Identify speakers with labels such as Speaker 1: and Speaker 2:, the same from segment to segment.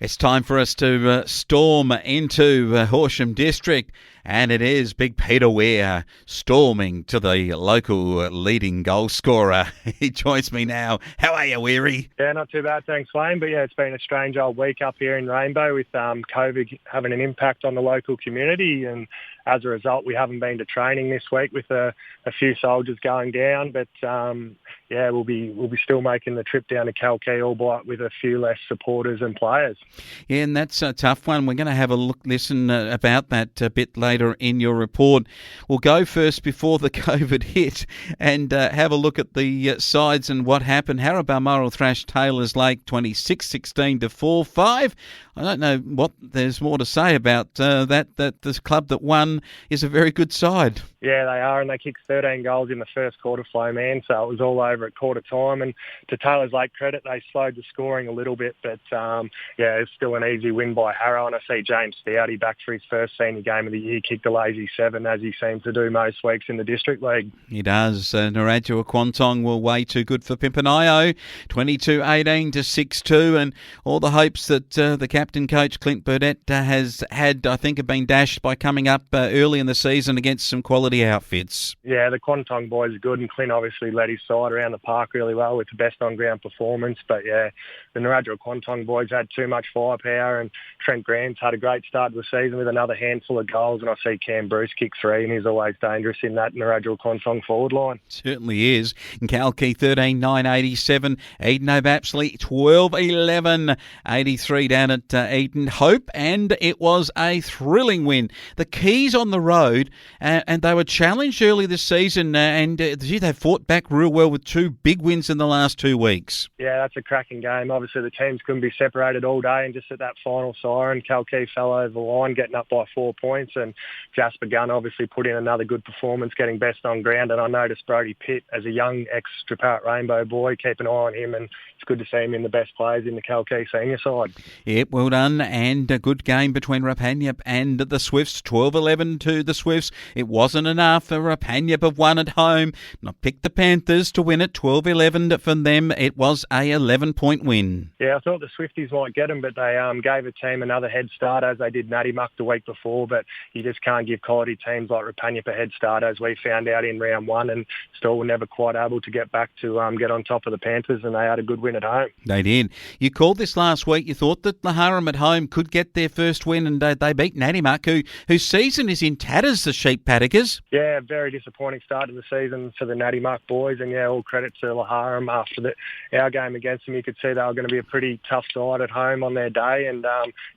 Speaker 1: It's time for us to storm into Horsham District, and it is Big Peter Weir storming to the local leading goal scorer. He joins me now. How are you, Weary?
Speaker 2: Yeah, not too bad, thanks, Wayne. But yeah, it's been a strange old week up here in Rainbow with COVID having an impact on the local community, and as a result, we haven't been to training this week with a few soldiers going down. But yeah, we'll be still making the trip down to Kalkee, albeit with a few less supporters and players.
Speaker 1: Yeah, and that's a tough one. We're going to have a listen about that a bit later in your report. We'll go first before the COVID hit and have a look at the sides and what happened. Harra thrashed Taylors Lake 26-16 to 4-5. I don't know what there's more to say about that this club that won is a very good side.
Speaker 2: Yeah, they are, and they kicked 13 goals in the first quarter, Flo, man, so it was all over at quarter time. And to Taylor's Lake credit, they slowed the scoring a little bit, but yeah, it's still an easy win by Harrow. And I see James Stouty back for his first senior game of the year, kicked a lazy 7, as he seems to do most weeks in the District League.
Speaker 1: He does. Narrajua Quantong were way too good for Pimpanayo, 22-18 to 6-2, and all the hopes that the captain coach Clint Burdett has had, I think, have been dashed by coming up early in the season against some quality outfits.
Speaker 2: Yeah, the Quantong boys are good, and Clint obviously led his side around the park really well with the best on-ground performance. But yeah, the Narrajua Quantong boys had too much firepower, and Trent Grant's had a great start to the season with another handful of goals, and I see Cam Bruce kick 3, and he's always dangerous in that Narrajua Quantong forward line.
Speaker 1: Certainly is. And Kalkee 13-9-87, Eden O'Bapsley 12-11, 83 down at Eden Hope, and it was a thrilling win. The Keys on the road, and they were challenged early this season, and they fought back real well with 2 big wins in the last 2 weeks.
Speaker 2: Yeah, that's a cracking game. Obviously, the teams couldn't be separated all day, and just at that final siren, Kalkee fell over the line, getting up by 4 points, and Jasper Gunn obviously put in another good performance, getting best on ground. And I noticed Brody Pitt, as a young ex-Strapat Rainbow boy, keep an eye on him, and it's good to see him in the best players in the Kalkee senior side.
Speaker 1: Yep, well done, and a good game between Rapanyup and the Swifts, 12-11 to the Swifts. It wasn't enough for Rapanyup have won at home. And I picked the Panthers to win it, 12-11 from them. It was a 11-point win.
Speaker 2: Yeah, I thought the Swifties might get them, but they gave a team another head start, as they did Natty Muck the week before. But you just can't give quality teams like Rapanyup a head start, as we found out in round 1, and still were never quite able to get back to get on top of the Panthers, and they had a good win at home.
Speaker 1: They did. You called this last week. You thought that Laharam at home could get their first win, and they beat Natty Muck, whose season is in tatters, the Sheep Paddocks.
Speaker 2: Yeah, very disappointing start to the season for the Natty Muck boys, and yeah, all credit to Laharam. After our game against them, you could see they were going to be a pretty tough side at home on their day, and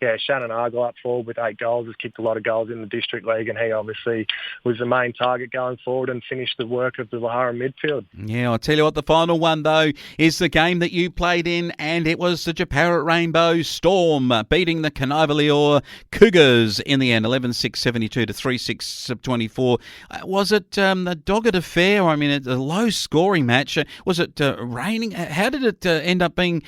Speaker 2: yeah, Shannon Argle up forward with 8 goals, has kicked a lot of goals in the District League, and he obviously was the main target going forward and finished the work of the Laharam midfield. Yeah,
Speaker 1: I'll tell you what, the final one though is the game that you played in, and it was the Japarra Rainbow Storm beating the Canovallior Cougars in the end, 11-6-72 to 3-6-24. Was it a dogged affair? I mean, a low-scoring match. Was it raining? How did it end up being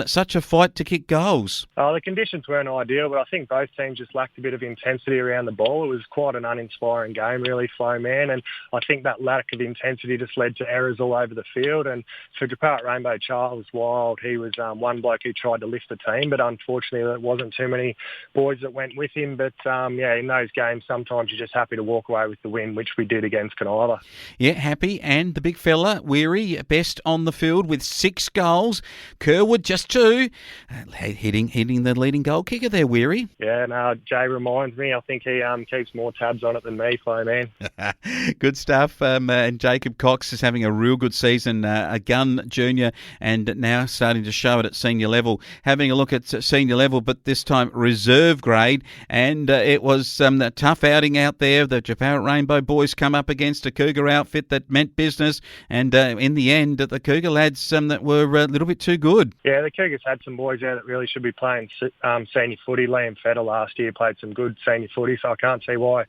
Speaker 1: such a fight to kick goals?
Speaker 2: The conditions weren't ideal, but I think both teams just lacked a bit of intensity around the ball. It was quite an uninspiring game, really, Flo, man, and I think that lack of intensity just led to errors all over the field. And for Japarra Rainbow, Charles Wild, he was one bloke who tried to lift the team, but unfortunately there wasn't too many boys that went with him. But yeah, in those games, sometimes you're just happy to walk away with the win, which we did against Canova.
Speaker 1: Yeah, happy. And the big fella, Weary, best on the field with 6 goals. Kerwood just 2. Hitting the leading goal kicker there, Weary.
Speaker 2: Yeah, no, Jay reminds me. I think he keeps more tabs on it than me, Flo, man.
Speaker 1: Good stuff. And Jacob Cox is having a real good season, a gun junior, and now starting to show it at senior level. Having a look at senior level, but this time reserve grade, and it was a tough outing out there. The Japarra Rainbow boys come up against a Cougar outfit that meant business, and in the end, the Cougar lads that were a little bit too good.
Speaker 2: Yeah, the Cougars had some boys there that really should be playing senior footy. Liam Feder last year played some good senior footy, so I can't see why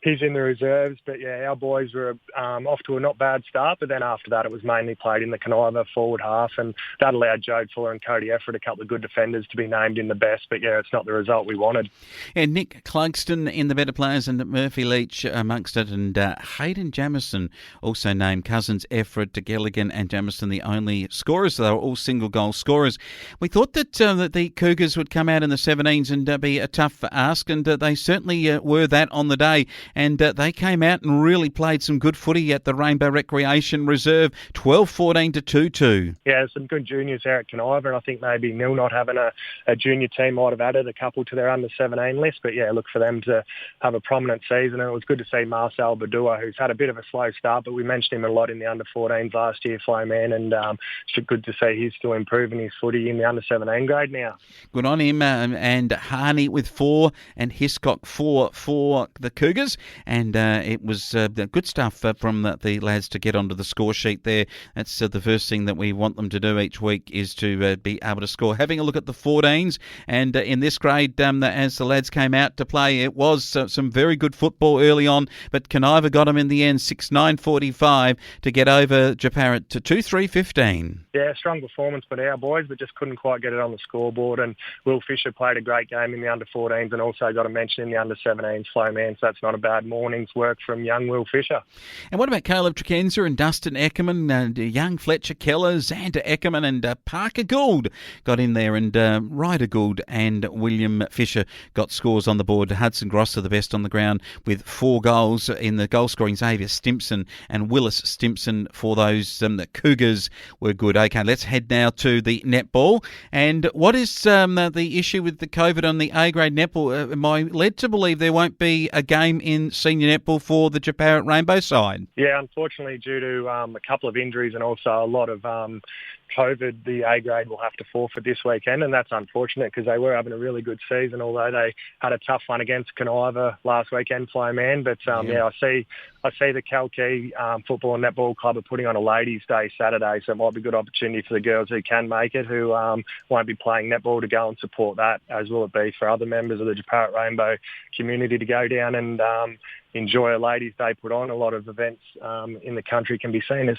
Speaker 2: he's in the reserves. But yeah, our boys were off to a not bad start, but then after that it was mainly played in the Conniver forward half, and that allowed Joe Fuller and Cody Efford, a couple of good defenders, to be named in the best. But yeah, it's not the result we wanted.
Speaker 1: And Nick Clugston in the better players, and Murphy Leach amongst it, and Hayden Jamison also named. Cousins, Efford, Gilligan and Jamison the only scorers. They were all single goal scorers. We thought that the Cougars would come out in the 17s and be a tough ask, and they certainly were that on the day. And they came out and really played some good footy at the Rainbow Recreation Reserve, 12-14 to 2-2.
Speaker 2: Yeah, some good juniors there at Conniver, and I think maybe Mill not having a junior team might have added a couple to their under-17 list. But yeah, look for them to have a prominent season, and it was good to see Marcel Badua, who's had a bit of a slow start, but we mentioned him a lot in the under-14s last year, Flo man, and it's good to see he's still improving his footy in the under-17 grade now.
Speaker 1: Good on him, and Harney with 4 and Hiscock 4 for the Cougars, and it was good stuff from the lads to get onto the score sheet there. That's the first thing that we want them to do each week, is to be able to score. Having a look at the 14s, and in this grade, as the lads came out to play, it was some very good football early on, but Conniver got them in the end, 6-9-45 to get over Japarra to 2-3-15.
Speaker 2: Yeah, strong performance by our boys, but just couldn't quite get it on the scoreboard. And Will Fisher played a great game in the under-14s, and also got a mention in the under-17s, Flo man, so that's not a bad morning's work from young Will Fisher.
Speaker 1: And what about Caleb Trekenza and Dustin Eckerman, and young Fletcher Keller, Xander Eckerman and Parker Gould got in there, and Ryder Gould and William Fisher got scores on the board. Hudson Grosser the best on the ground with 4 goals. In the goal scoring, Xavier Stimpson and Willis Stimpson for those. The Cougars were good. Okay, let's head now to the netball. And what is the issue with the COVID on the A-grade netball? Am I led to believe there won't be a game in senior netball for the Japarra Rainbow side?
Speaker 2: Yeah, unfortunately, due to a couple of injuries and also a lot of COVID, the A-grade will have to forfeit this weekend, and that's unfortunate because they were having a really good season, although they had a tough one against Conniver last weekend, Flo man. But I see the Kalkee Football and Netball Club are putting on a Ladies' Day Saturday, so it might be a good opportunity for the girls who can make it, who won't be playing netball, to go and support that, as will it be for other members of the Japarra Rainbow community to go down and enjoy a Ladies' Day put on. A lot of events in the country can be seen as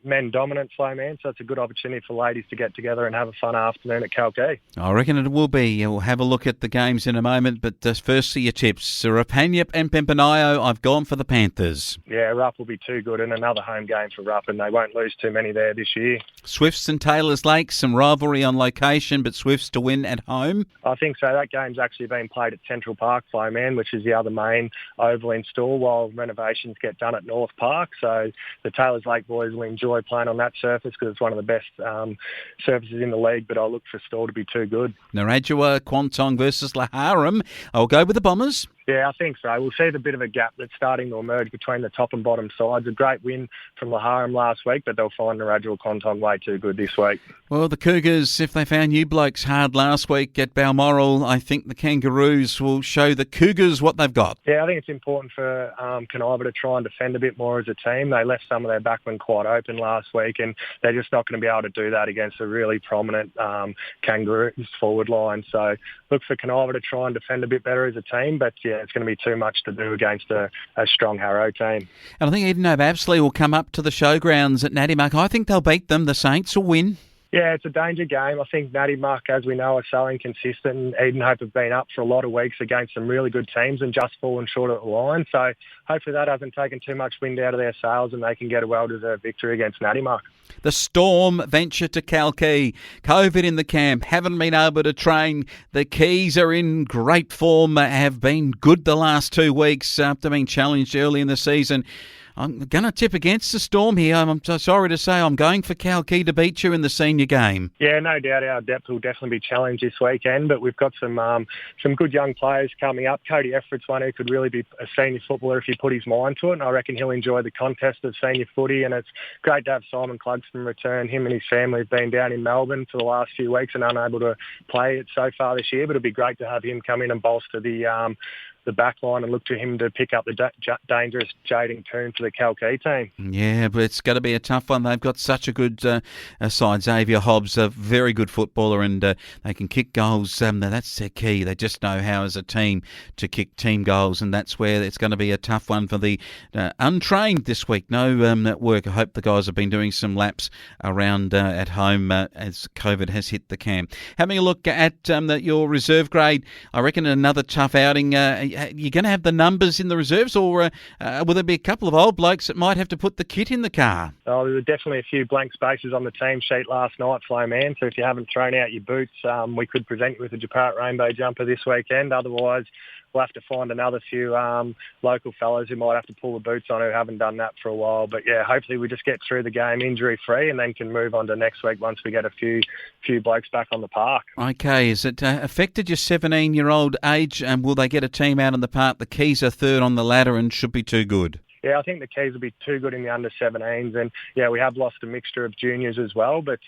Speaker 2: men dominant, Flo man, so it's a good opportunity for ladies to get together and have a fun afternoon at Kalkee.
Speaker 1: I reckon it will be. We'll have a look at the games in a moment, but firstly your tips. Rapanyup and Pempanayo, I've gone for the Panthers.
Speaker 2: Yeah, Rupp will be too good, and another home game for Rupp, and they won't lose too many there this year.
Speaker 1: Swifts and Taylors Lake, some rivalry on location, but Swifts to win at home?
Speaker 2: I think so. That game's actually been played at Central Park, Flo man, which is the other main oval in Store, while renovations get done at North Park. So the Taylors Lake boys will enjoy playing on that surface because it's one of the best surfaces in the league, but I look for Store to be too good.
Speaker 1: Narrajua, Kwantong versus Laharam. I'll go with the Bombers.
Speaker 2: Yeah, I think so. We'll see the bit of a gap that's starting to emerge between the top and bottom sides. A great win from Laharam last week, but they'll find Narrajua Kwantong way too good this week.
Speaker 1: Well, the Cougars, if they found you blokes hard last week at Balmoral, I think the Kangaroos will show the Cougars what they've got.
Speaker 2: Yeah, I think it's important for Conniver to try and defend a bit more as a team. They left some of their backmen quite open last week, and they're just not going to be able to do that against a really prominent Kangaroos forward line. So look for Conniver to try and defend a bit better as a team, but yeah, it's going to be too much to do against a strong Harrow team. And
Speaker 1: I think Edenhope Apsley will come up to the showgrounds at Natimuck. I think they'll beat them. The Saints will win.
Speaker 2: Yeah, it's a danger game. I think Natimuck, as we know, are so inconsistent. Edenhope have been up for a lot of weeks against some really good teams and just fallen short at the line. So hopefully that hasn't taken too much wind out of their sails and they can get a well-deserved victory against Natimuck.
Speaker 1: The Storm venture to Kalkee. COVID in the camp, haven't been able to train. The Keys are in great form, have been good the last 2 weeks after being challenged early in the season. I'm going to tip against the Storm here. I'm so sorry to say I'm going for Kalkee to beat you in the senior game.
Speaker 2: Yeah, no doubt our depth will definitely be challenged this weekend, but we've got some good young players coming up. Cody Efford's one who could really be a senior footballer if he put his mind to it, and I reckon he'll enjoy the contest of senior footy, and it's great to have Simon Clugston return. Him and his family have been down in Melbourne for the last few weeks and unable to play it so far this year, but it'll be great to have him come in and bolster the the back line and look to him to pick up the dangerous Jaden Coon for the Kalkee team.
Speaker 1: Yeah, but it's going to be a tough one. They've got such a good side. Xavier Hobbs, a very good footballer, and they can kick goals. That's their key. They just know how, as a team, to kick team goals, and that's where it's going to be a tough one for the untrained this week. No work. I hope the guys have been doing some laps around at home as COVID has hit the camp. Having a look at your reserve grade, I reckon another tough outing. You're going to have the numbers in the reserves, or will there be a couple of old blokes that might have to put the kit in the car?
Speaker 2: Oh, there were definitely a few blank spaces on the team sheet last night, Flo man. So if you haven't thrown out your boots, we could present you with a Japart Rainbow jumper this weekend. Otherwise, we'll have to find another few local fellows who might have to pull the boots on who haven't done that for a while. But yeah, hopefully we just get through the game injury-free and then can move on to next week once we get a few blokes back on the park. Okay,
Speaker 1: has it affected your 17-year-old age? And will they get a team out on the park? The Keys are third on the ladder and should be too good.
Speaker 2: Yeah, I think the Keys will be too good in the under-17s. And, yeah, we have lost a mixture of juniors as well. But,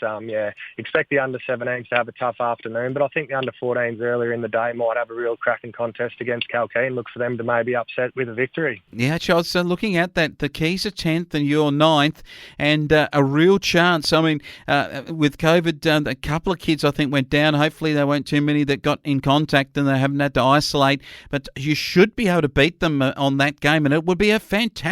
Speaker 2: expect the under-17s to have a tough afternoon. But I think the under-14s earlier in the day might have a real cracking contest against Kalkee and look for them to maybe upset with a victory.
Speaker 1: Yeah, Charles, so looking at that, the Keys are 10th and you're 9th, and a real chance. I mean, with COVID, a couple of kids, I think, went down. Hopefully there weren't too many that got in contact and they haven't had to isolate. But you should be able to beat them on that game, and it would be a fantastic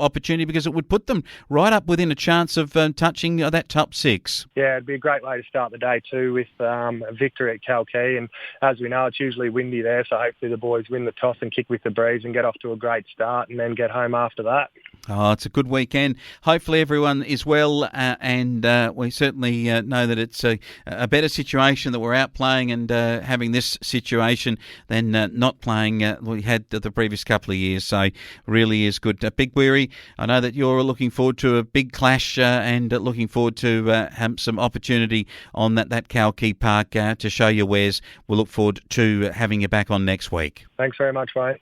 Speaker 1: opportunity because it would put them right up within a chance of touching that top 6.
Speaker 2: Yeah, it'd be a great way to start the day too with a victory at Kalkee, and as we know, it's usually windy there, so hopefully the boys win the toss and kick with the breeze and get off to a great start and then get home after that.
Speaker 1: Oh, it's a good weekend. Hopefully everyone is well, and we certainly know that it's a better situation that we're out playing and having this situation than not playing we had the previous couple of years, so really is good. Big Weary, I know that you're looking forward to a big clash and looking forward to have some opportunity on that Kalkee Park to show your wares. We'll look forward to having you back on next week.
Speaker 2: Thanks very much, mate.